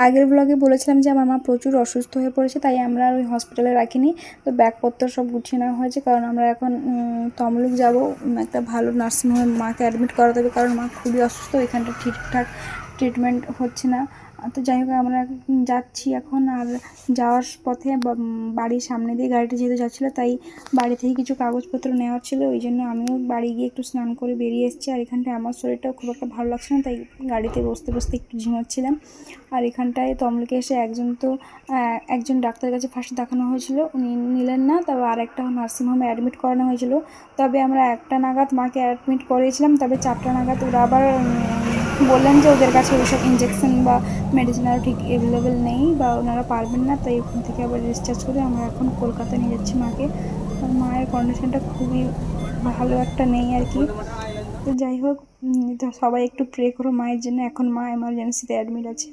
আগের ব্লগে বলেছিলাম যে আমার মা প্রচুর অসুস্থ হয়ে পড়েছে, তাই আমরা আর ওই হসপিটালে রাখিনি। তো ব্যাগপত্র সব গুছিয়ে নেওয়া হয়েছে, কারণ আমরা এখন তমলুক যাব, একটা ভালো নার্সিংহোমে মাকে অ্যাডমিট করাতে হবে, কারণ মা খুবই অসুস্থ, এখানটা ঠিকঠাক ট্রিটমেন্ট হচ্ছে না। তো যাই হোক আমরা যাচ্ছি এখন। আর যাওয়ার পথে বাড়ির সামনে দিয়ে গাড়িটা যেহেতু যাচ্ছিলো, তাই বাড়ি থেকে কিছু কাগজপত্র নেওয়ার ছিল, ওই জন্য আমিও বাড়ি গিয়ে একটু স্নান করে বেরিয়ে এসেছি। আর এখানটায় আমার শরীরটাও খুব একটা ভালো লাগছে না, তাই গাড়িতে বসতে বসতে একটু ঝিমাচ্ছিলাম। আর এখানটায় তমলুকে এসে একজন ডাক্তারের কাছে ফার্স্ট দেখানো হয়েছিল, উনি নিলেন না, তবে আরেকটা নার্সিংহোমে অ্যাডমিট করানো হয়েছিল। তবে আমরা 1টা নাগাদ মাকে অ্যাডমিট করিয়েছিলাম, তবে 4টা নাগাদ ওরা আবার বললেন যে ওদের কাছে ওইসব ইঞ্জেকশন বা মেডিসিন আরও ঠিক অ্যাভেলেবেল নেই বা ওনারা পারবেন না, তাই ওখান থেকে আবার ডিসচার্জ করে আমরা এখন কলকাতা নিয়ে যাচ্ছি মাকে। আর মায়ের কন্ডিশনটা খুবই ভালো একটা নেই আর কি। তো যাই হোক, তো সবাই একটু প্রে করো মায়ের জন্য, এখন মা এমার্জেন্সিতে অ্যাডমিট আছে।